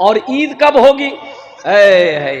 और ईद कब होगी? है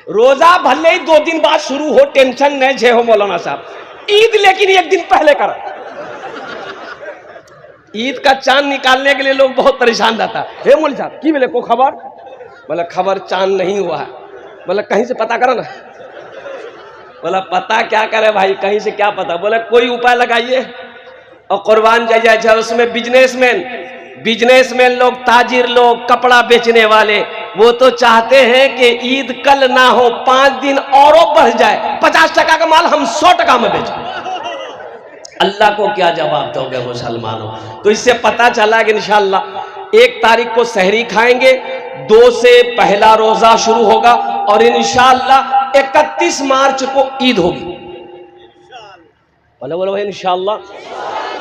रोजा भले ही 2 दिन बाद शुरू हो, टेंशन नहीं झे हो मौलाना साहब, ईद लेकिन 1 दिन पहले करा। ईद का चांद निकालने के लिए लोग बहुत परेशान रहता है। हे मौलवी साहब की बोले को खबर? बोला खबर चांद नहीं हुआ है। बोला कहीं से पता करो ना। बोला पता क्या करे भाई, कहीं से क्या पता? बोला कोई उपाय लगाइए। और कुर्बान जाइए उसमें बिजनेसमैन लोग, ताजिर लोग, कपड़ा बेचने वाले, वो तो चाहते हैं कि ईद कल ना हो, 5 दिन और बढ़ जाए, 50 टका का माल हम 100 टका में बेचें। अल्लाह को क्या जवाब दोगे मुसलमानों? तो इससे पता चला कि इंशाअल्लाह 1 तारीख को सहरी खाएंगे, 2 से पहला रोजा शुरू होगा और इंशाअल्लाह 31 मार्च को ईद होगी। बोलो भाई इंशाअल्लाह।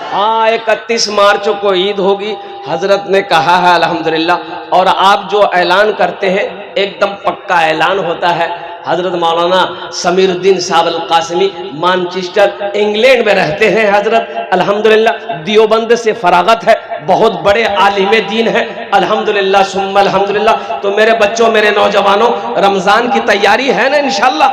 हाँ 31 मार्च को ईद होगी। हजरत ने कहा है अल्हम्दुलिल्लाह। और आप जो ऐलान करते हैं एकदम पक्का ऐलान होता है। हजरत मौलाना समीरुद्दीन साहब अल कासिमी मैनचेस्टर इंग्लैंड में रहते हैं। हजरत अल्हम्दुलिल्लाह दियोबंद से फरागत है, बहुत बड़े आलिम दीन है अल्हम्दुलिल्लाह सुम्मा अल्हम्दुलिल्लाह। तो मेरे बच्चों, मेरे नौजवानों, रमजान की तैयारी है ना इंशाअल्लाह?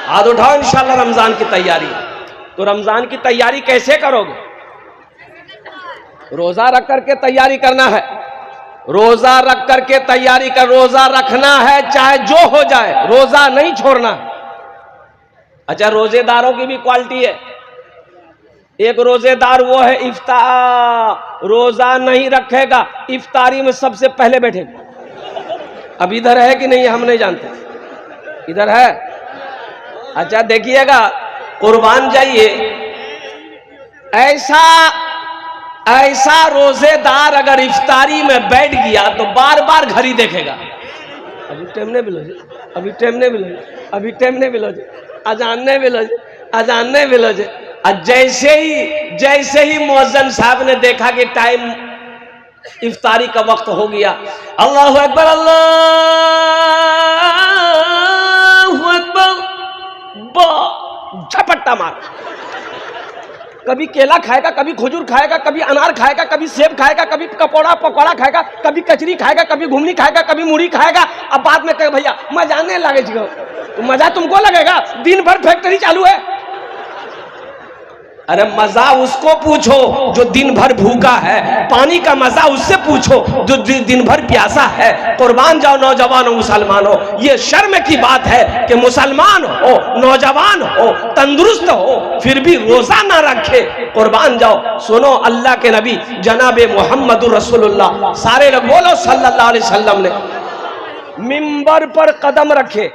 हाथ उठाओ इंशाअल्लाह रमजान की तैयारी। तो रमजान की तैयारी कैसे करोगे? रोजा रख करके तैयारी करना है। रोजा रख करके तैयारी कर, रोजा रखना है चाहे जो हो जाए, रोजा नहीं छोड़ना। अच्छा रोजेदारों की भी क्वालिटी है। एक रोजेदार वो है इफ्तार, रोजा नहीं रखेगा, इफ्तारी में सबसे पहले बैठेगा। अब इधर है कि नहीं हम नहीं जानते, इधर है। अच्छा देखिएगा, कुर्बान जाइए, ऐसा रोजेदार अगर इफ्तारी में बैठ गया तो बार बार घड़ी देखेगा। अभी टाइम नहीं मिलो जी, अभी टाइम नहीं मिलो जी, अभी टाइम नहीं मिलो जी, अजान नहीं मिलो जी, अजान नहीं मिलो जी। जैसे ही मुअज्जिन साहब ने देखा कि टाइम इफ्तारी का वक्त हो गया, अल्लाहु अकबर, अल्लाहु अकबर, झपट्टा मार। कभी केला खाएगा, कभी खजूर खाएगा, कभी अनार खाएगा, कभी सेब खाएगा, कभी पकौड़ा खाएगा, कभी कचरी खाएगा, कभी घुमनी खाएगा, कभी मूढ़ी खाएगा। अब बाद में कहे भैया मजा नहीं लगे, तो मजा तुमको लगेगा, दिन भर फैक्ट्री चालू है। अरे मजा उसको पूछो जो दिन भर भूखा है, पानी का मजा उससे पूछो जो दिन भर प्यासा है। कुर्बान जाओ नौजवानों, मुसलमानों, ये शर्म की बात है कि मुसलमान हो, नौजवान हो, तंदुरुस्त हो, फिर भी रोजा ना रखे। कुर्बान जाओ। सुनो, अल्लाह के नबी जनाबे मोहम्मदुर रसूलुल्लाह सारे लोग बोलो सल्लल्लाहु अलैहि वसल्लम ने मिंबर पर कदम रखे।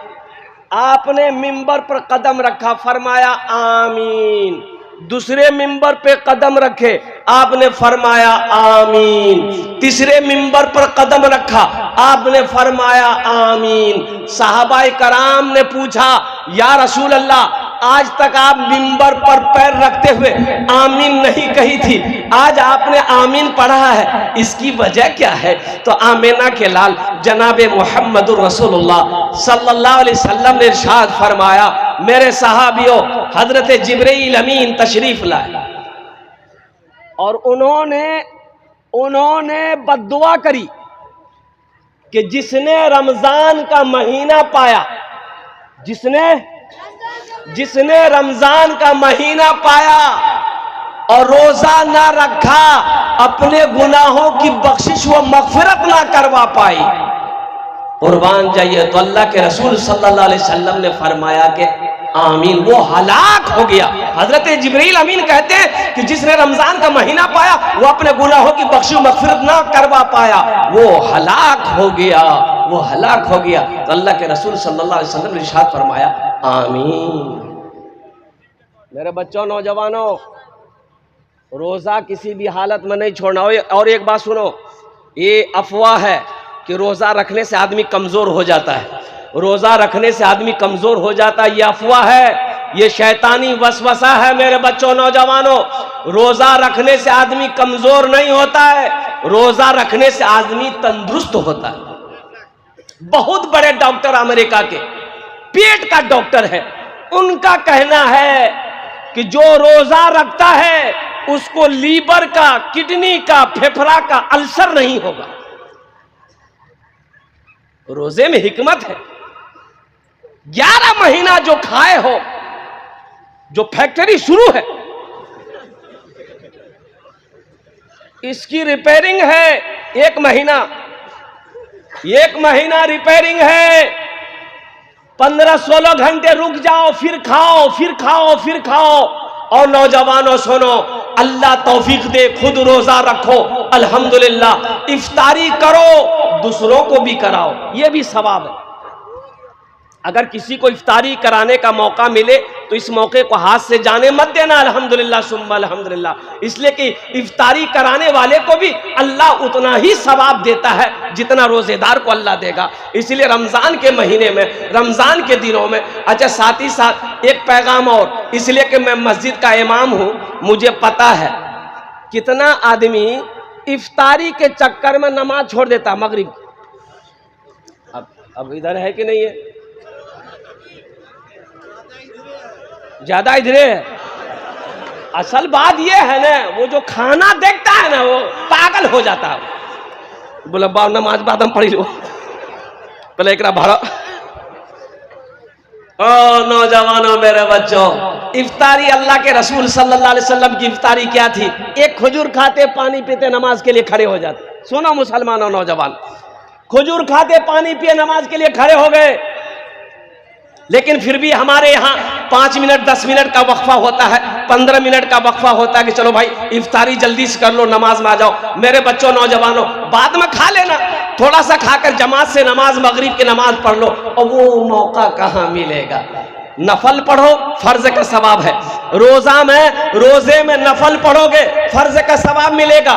आपने मिंबर पर कदम रखा, फरमाया आमीन। दूसरे मिंबर पे कदम रखे, आपने फरमाया आमीन। तीसरे मिंबर पर कदम रखा, आपने फरमाया आमीन। सहाबाए कराम ने पूछा, या रसूल अल्लाह, आज तक आप मिंबर पर पैर रखते हुए आमीन नहीं कही थी, आज आपने आमीन पढ़ा है, इसकी वजह क्या है? तो आमीना के लाल जनाबे मोहम्मदुर रसूलुल्लाह सल्लल्लाहु अलैहि वसल्लम ने इरशाद फरमाया, मेरे सहाबियों, हजरत जिब्रील अमीन तशरीफ लाए और उन्होंने बद्दुआ करी कि जिसने रमजान का महीना पाया, जिसने रमजान का महीना पाया और रोजा ना रखा, अपने गुनाहों की बख्शिश व मगफिरत ना करवा पाई। कुर्बान जाइए। तो अल्लाह के रसूल सल्लल्लाहु अलैहि वसल्लम ने फरमाया कि आमीन, वो हलाक हो गया। हजरत जिब्रील अमीन कहते हैं कि जिसने रमजान का महीना पाया, वो अपने गुनाहों की बख्शिश मगफिरत ना करवा पाया, वो हलाक हो गया, वो हलाक हो गया। तो अल्लाह के रसूल सल्लल्लाहु अलैहि वसल्लम ने इरशाद फरमाया आमीन। मेरे बच्चों, नौजवानों, रोजा किसी भी हालत में नहीं छोड़ना। और एक बात सुनो, ये अफवाह है कि रोजा रखने से आदमी कमजोर हो जाता है, रोजा रखने से आदमी कमजोर हो जाता है, ये अफवाह है, ये शैतानी वसवसा है। मेरे बच्चों, नौजवानों, रोजा रखने से आदमी कमजोर नहीं होता है, रोजा रखने से आदमी तंदुरुस्त होता है। बहुत बड़े डॉक्टर अमेरिका के पेट का डॉक्टर है, उनका कहना है कि जो रोजा रखता है उसको लीवर का, किडनी का, फेफड़ा का अल्सर नहीं होगा। रोजे में हिकमत है। 11 महीना जो खाए हो, जो फैक्ट्री शुरू है इसकी रिपेयरिंग है 1 महीना, 1 महीना रिपेयरिंग है। 15-16 घंटे रुक जाओ, फिर खाओ, फिर खाओ, फिर खाओ। और नौजवानों सुनो, अल्लाह तौफीक दे, खुद रोजा रखो, अल्हम्दुलिल्लाह, इफ्तारी करो, दूसरों को भी कराओ, यह भी सवाब है। अगर किसी को इफ्तारी कराने का मौका मिले तो इस मौके को हाथ से जाने मत देना, अल्हम्दुलिल्लाह सुम्मा अल्हम्दुलिल्लाह। इसलिए कि इफ्तारी कराने वाले को भी अल्लाह उतना ही सवाब देता है जितना रोजेदार को अल्लाह देगा। इसलिए रमजान के महीने में, रमजान के दिनों में, अच्छा साथ ही साथ एक पैगाम और, इसलिए कि मैं मस्जिद का इमाम हूं, मुझे पता है कितना आदमी इफ्तारी के चक्कर में नमाज छोड़ देता मगरिब। अब इधर है कि नहीं है? ज्यादा इधरे है। असल बात ये है ना, वो जो खाना देखता है ना वो पागल हो जाता है। बोला बाब नमाज बाद हम पढ़ी लो, पहले एक भाड़ा। ओ नौजवानों, मेरे बच्चों, इफ्तारी अल्लाह के रसूल सल्लल्लाहु अलैहि वसल्लम की इफ्तारी क्या थी? एक खजूर खाते, पानी पीते, नमाज के लिए खड़े हो जाते। सुनो मुसलमानों, नौजवान, खजूर खाते, पानी पिए, नमाज के लिए खड़े हो गए। लेकिन फिर भी हमारे यहाँ 5 मिनट 10 मिनट का वक्फा होता है, 15 मिनट का वक्फा होता है कि चलो भाई इफ्तारी जल्दी से कर लो, नमाज में आ जाओ। मेरे बच्चों, नौजवानों, बाद में खा लेना, थोड़ा सा खाकर जमात से नमाज, मगरिब की नमाज पढ़ लो। और वो मौका कहाँ मिलेगा? नफल पढ़ो, फर्ज का सवाब है। रोजे में नफल पढ़ोगे, फर्ज का सवाब मिलेगा।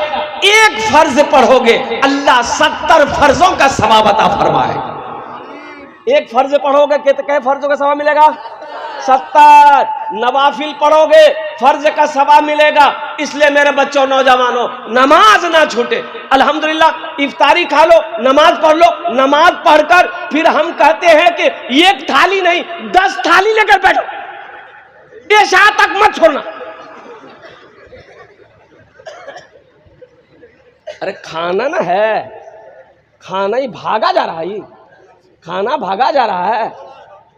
एक फर्ज पढ़ोगे, अल्लाह 70 फर्जों का सवाब अता फरमाएगा। एक फर्ज पढ़ोगे कितने फर्जों का सवाब मिलेगा? 70। नवाफिल पढ़ोगे, फर्ज का सवाब मिलेगा। इसलिए मेरे बच्चों, नौजवानों, नमाज ना छूटे। अल्हम्दुलिल्लाह, इफ्तारी खा लो, नमाज पढ़ लो। नमाज पढ़कर फिर हम कहते हैं कि एक थाली नहीं 10 थाली लेकर बैठो, ऐसा तक मत छोड़ना। अरे खाना ना है, खाना ही भागा जा रहा है, खाना भागा जा रहा है।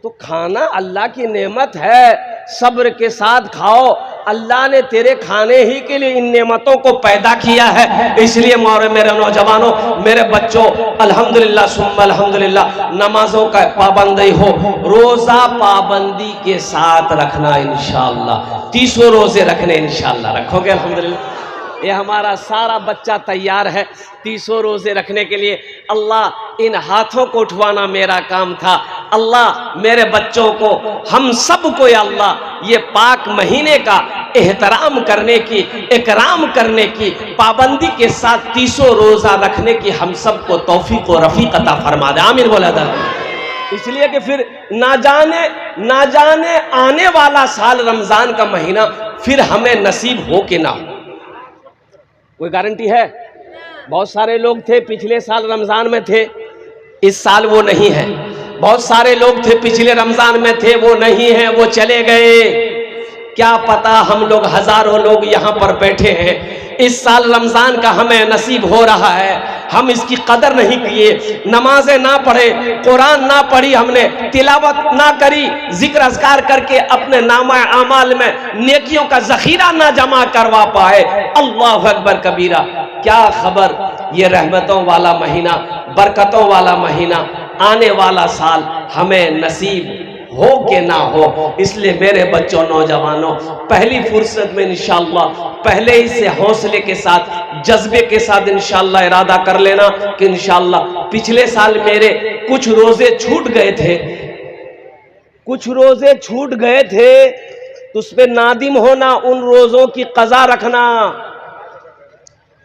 तो खाना अल्लाह की नेमत है, सब्र के साथ खाओ। अल्लाह ने तेरे खाने ही के लिए इन नेमतों को पैदा किया है। इसलिए मेरे नौजवानों, मेरे बच्चों, अल्हम्दुलिल्लाह सुम्मा अल्हम्दुलिल्लाह, नमाजों का पाबंदी हो, रोजा पाबंदी के साथ रखना इंशाअल्लाह। 30 रोजे रखने इंशाअल्लाह, रखोगे? अल्हम्दुलिल्लाह, ये हमारा सारा बच्चा तैयार है 30 रोजे रखने के लिए। अल्लाह, इन हाथों को उठवाना मेरा काम था। अल्लाह, मेरे बच्चों को, हम सब को, या अल्लाह, ये पाक महीने का एहतराम करने की, इकराम करने की, पाबंदी के साथ 30 रोजा रखने की हम सब को तौफीक और रफीक अता फरमा दे। आमीन बोला था। इसलिए कि फिर ना जाने आने वाला साल रमजान का महीना फिर हमें नसीब हो कि ना हो, कोई गारंटी है? बहुत सारे लोग थे पिछले साल रमजान में थे, इस साल वो नहीं है। बहुत सारे लोग थे पिछले रमजान में थे, वो नहीं है, वो चले गए। क्या पता हम लोग, हजारों लोग यहाँ पर बैठे हैं, इस साल रमजान का हमें नसीब हो रहा है, हम इसकी कदर नहीं किए, नमाजें ना पढ़े, कुरान ना पढ़ी, हमने तिलावत ना करी, जिक्र अज़कार करके अपने नामा अमाल में नेकियों का जखीरा ना जमा करवा पाए। अल्लाह अकबर कबीरा। क्या खबर, ये रहमतों वाला महीना, बरकतों वाला महीना, आने वाला साल हमें नसीब हो के ना हो। इसलिए मेरे बच्चों, नौजवानों, पहली फुर्सत में इंशाअल्लाह पहले ही से हौसले के साथ, जज्बे के साथ इंशाअल्लाह इरादा कर लेना कि इंशाअल्लाह, पिछले साल मेरे कुछ रोजे छूट गए थे, तो उस पर नादिम होना, उन रोजों की कज़ा रखना,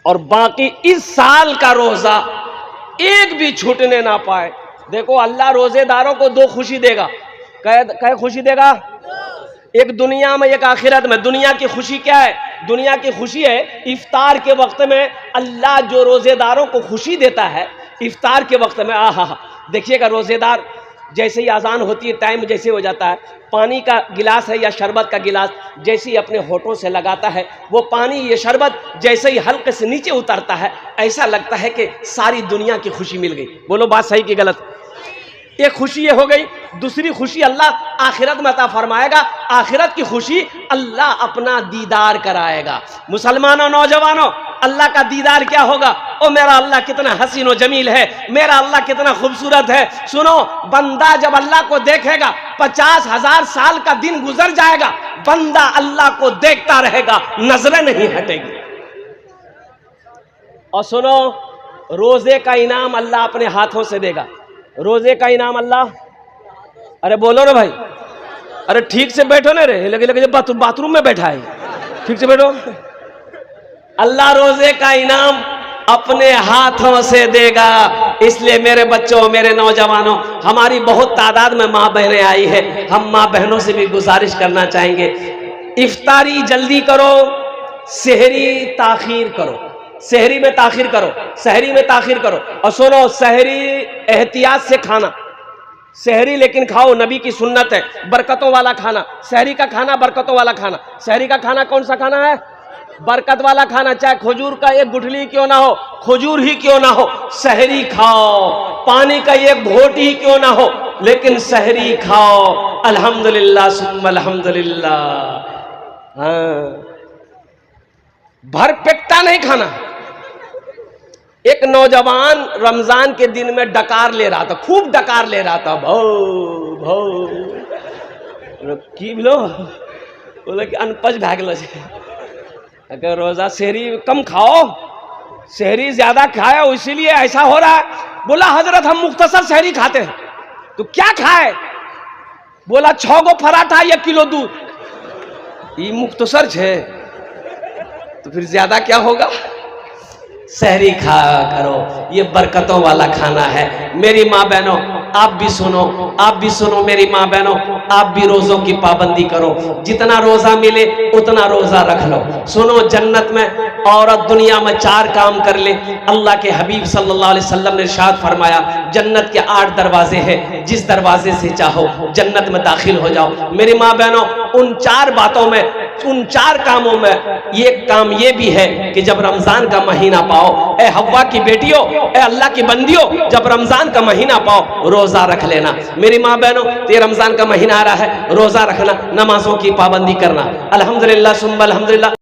और बाकी इस साल का रोजा एक भी छूटने ना पाए। देखो, अल्लाह रोजेदारों को 2 खुशी देगा। क्या खुशी देगा? एक दुनिया में, एक आखिरत में। दुनिया की खुशी क्या है? दुनिया की खुशी है इफ्तार के वक्त में अल्लाह जो रोजेदारों को खुशी देता है, इफ्तार के वक्त में। आहा, देखिएगा, रोजेदार जैसे ही आज़ान होती है, टाइम जैसे हो जाता है, पानी का गिलास है या शरबत का गिलास जैसे ही अपने होठों से लगाता है, वो पानी, ये शरबत जैसे ही हल्के से नीचे उतरता है, ऐसा लगता है कि सारी दुनिया की खुशी मिल गई। बोलो बात सही कि गलत? एक खुशी ये हो गई। दूसरी खुशी अल्लाह आखिरत में अता फरमाएगा। आखिरत की खुशी अल्लाह अपना दीदार कराएगा। मुसलमानों, नौजवानों, अल्लाह का दीदार क्या होगा? ओ मेरा अल्लाह कितना हसीन व जमील है, मेरा अल्लाह कितना खूबसूरत है। सुनो, बंदा जब अल्लाह को देखेगा 50,000 साल का दिन गुजर जाएगा, बंदा अल्लाह को देखता रहेगा, नजरें नहीं हटेगी। और सुनो, रोजे का इनाम अल्लाह अपने हाथों से देगा। रोजे का इनाम अल्लाह, अरे बोलो ना भाई, अरे ठीक से बैठो ना रे, लगे लगे बाथरूम में बैठा है, ठीक से बैठो। अल्लाह रोजे का इनाम अपने हाथों से देगा। इसलिए मेरे बच्चों, मेरे नौजवानों, हमारी बहुत तादाद में माँ बहनें आई है। हम माँ बहनों से भी गुजारिश करना चाहेंगे, इफ्तारी जल्दी करो, सहरी ताखीर करो, सहरी में ताखीर करो, सहरी में ताखीर करो। और सुनो, सहरी एहतियात से खाना, सहरी लेकिन खाओ, नबी की सुन्नत है, बरकतों वाला खाना। सहरी का खाना बरकतों वाला खाना। सहरी का खाना कौन सा खाना है? बरकत वाला खाना। चाहे खजूर का एक गुठली क्यों ना हो, खजूर ही क्यों ना हो, सहरी खाओ। पानी का एक घोट ही क्यों ना हो, लेकिन सहरी खाओ। अल्हम्दुलिल्लाह सुम्मा अल्हम्दुलिल्लाह। हाँ, भर पेटा नहीं खाना। एक नौजवान रमजान के दिन में डकार ले रहा था, खूब डकार ले रहा था, भौ भौ की बोलो, बोले कि अनपच भागल छै। अगर रोजा सहरी कम खाओ, सहरी ज्यादा खाया इसीलिए ऐसा हो रहा है। बोला हजरत हम मुख्तसर सहरी खाते हैं। तो क्या खाए? बोला 6 गो पराठा 1 किलो दूध। ये मुख्तसर है तो फिर ज्यादा क्या होगा? सहरी खा करो, ये बरकतों वाला खाना है। मेरी माँ बहनों, आप भी सुनो, आप भी सुनो मेरी माँ बहनों, आप भी रोजों की पाबंदी करो। जितना रोजा मिले उतना रोजा रख लो। सुनो, जन्नत में औरत दुनिया में 4 काम कर ले। अल्लाह के हबीब सल्लल्लाहु अलैहि वसल्लम ने इरशाद फरमाया, जन्नत के 8 दरवाजे हैं, जिस दरवाजे से चाहो जन्नत में दाखिल हो जाओ। मेरी माँ बहनों, उन 4 बातों में, उन 4 कामों में एक काम ये भी है कि जब रमजान का महीना पाओ, ए हव्वा की बेटियों, ए अल्लाह की बंदियों, जब रमजान का महीना पाओ रोजा रख लेना। मेरी माँ बहनों, ये रमजान का महीना आ रहा है, रोजा रखना, नमाजों की पाबंदी करना। अल्हम्दुलिल्लाह सुम्मा अल्हम्दुलिल्लाह।